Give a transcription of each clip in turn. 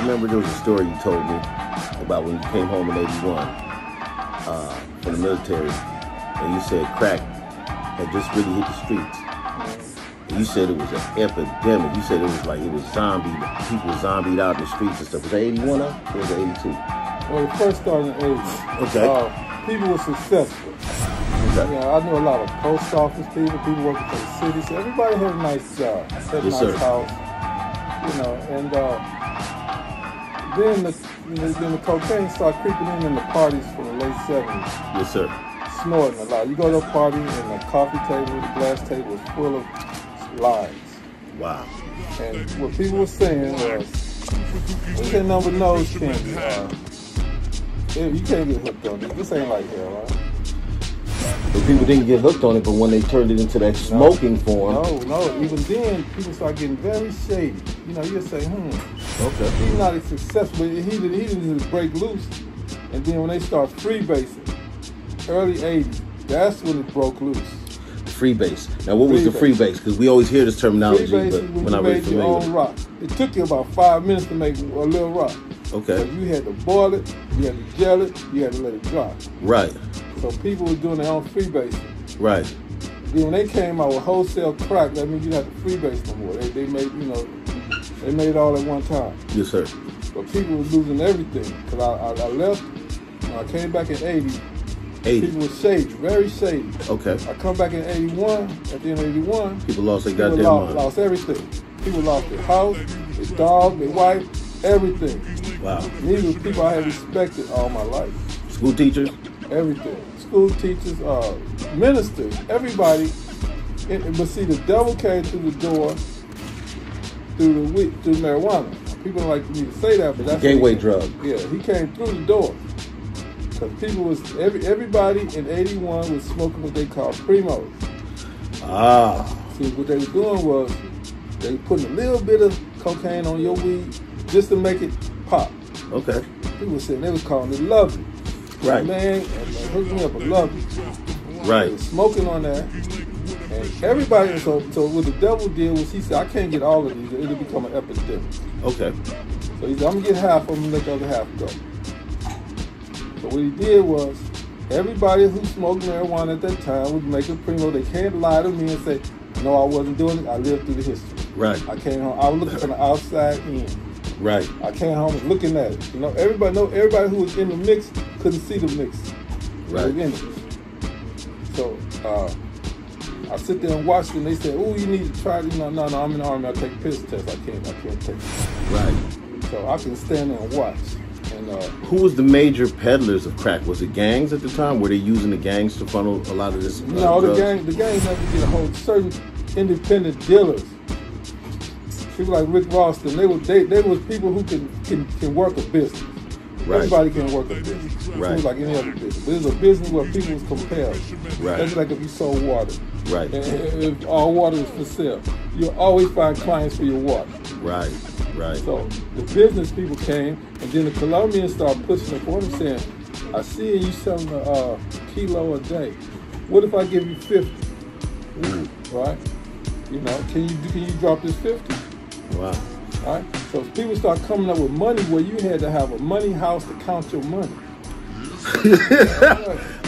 remember there was a story you told me about when you came home in '81 from the military, and you said crack had just really hit the streets. And you said it was an epidemic. You said it was like it was zombie. People were zombied out in the streets and stuff. Was that '81 or was it '82? Well, it first started in '80. Okay. People were successful. Okay. You know, I knew a lot of post office people working for the city, so everybody had a nice job, had a nice house, you know, and then the cocaine started creeping in the parties from the late 70s. Yes, sir. Snorting a lot. You go to a party and the coffee table, the glass table was full of lines. Wow. And what people were saying was, this ain't number nose candy. You can't get hooked on this. This ain't like heroin. But people didn't get hooked on it, but when they turned it into that smoking form. No. Even then, people start getting very shady. You know, you say, Okay. He's not as successful. He didn't just break loose. And then when they start freebasing, early 80s, that's when it broke loose. Freebase. Now, what was the freebase? Because we always hear this terminology, but when you made your own rock. It took you about 5 minutes to make a little rock. Okay. So you had to boil it, you had to gel it, you had to let it dry. Right. So people were doing their own freebasing. Right. Then when they came out with wholesale crack, that means you didn't have to freebase no more. They made, they made it all at one time. Yes, sir. But people were losing everything. Because I left, when I came back in 80. People were shady, very shady. Okay. I come back in 81, at the end of 81. People lost their goddamn mind. Lost everything. People lost their house, their dog, their wife, everything. Wow. These were people I had respected all my life. School teachers? Everything. School teachers, ministers, everybody. But see, the devil came through the door through marijuana. People don't like me to say that, but that's gateway drug. Yeah, he came through the door. Because people everybody in '81 was smoking what they call primos. Ah. See, what they were doing was they were putting a little bit of cocaine on your weed just to make it pop. Okay. People were saying they was calling it lovely. Right. Man, hook me up a lovely. Right. They were smoking on that. And everybody, so what the devil did was he said, I can't get all of these. It'll become an epidemic. Okay. So he said, I'm going to get half of them and let the other half go. So what he did was, everybody who smoked marijuana at that time would make a primo. They can't lie to me and say, no, I wasn't doing it. I lived through the history. Right. I came home. I was looking from the outside in. Right. I came home and looking at it. You know, everybody who was in the mix couldn't see the mix. Right. So I sit there and watch them. They say, oh, you need to try this. No, I'm in the Army. I take piss tests. I can't take it. Right. So I can stand there and watch. And, who was the major peddlers of crack? Was it gangs at the time? Were they using the gangs to funnel a lot of this? No, the gangs never get a hold. Certain independent dealers, people like Rick Ralston, they was people who can work a business. Right. Everybody can work a business. Right. It was like any other business. But it was a business where people was compelled. Right. That's like if you sold water. Right. And if all water was for sale, you'll always find clients for your water. Right. Right. So the business people came, and then the Colombians started pushing it for them, saying, I see you selling a kilo a day. What if I give you 50? Right? You know, can you drop this 50? Wow. Right? So people start coming up with money where you had to have a money house to count your money.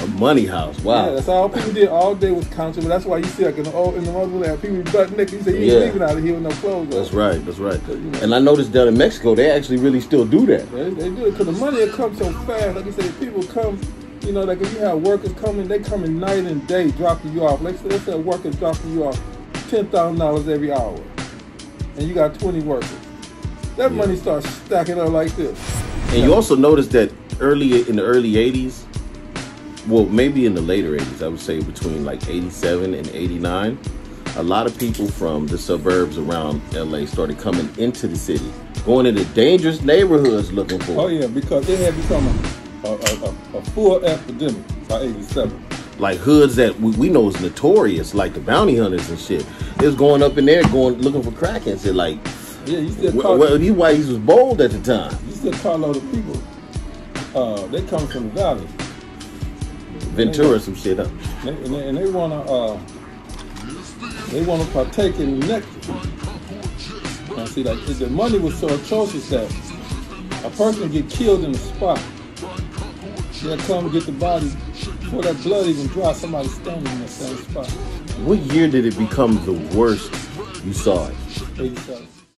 A money house, wow. Yeah, that's all people did all day was counting. But that's why you see like in the motherland, people butt naked. You say you ain't leaving out of here with no clothes on. That's right. So, and I noticed down in Mexico, they actually really still do that. They do it because the money will come so fast. Like you say, people come, you know, like if you have workers coming, they come in night and day dropping you off. Let's say a worker dropping you off $10,000 every hour. And you got 20 workers. That money starts stacking up like this. And you also notice that in the early 80s, well, maybe in the later 80s, I would say between like 87 and 89, a lot of people from the suburbs around LA started coming into the city, going into dangerous neighborhoods looking for it. Oh yeah, because it had become a full epidemic by 87. Like hoods that we know is notorious, like the bounty hunters and shit. It was going up in there, looking for crack and shit. Like, yeah, you still these whiteys was bold at the time. You still call other people. They come from the valley. Ventura, some shit up. And they wanna partake in the nectar. Now see, like the money was so atrocious that A person get killed in the spot. They'll come and get the body before that blood even dry. Somebody standing in the same spot. What year did it become the worst you saw it? 87.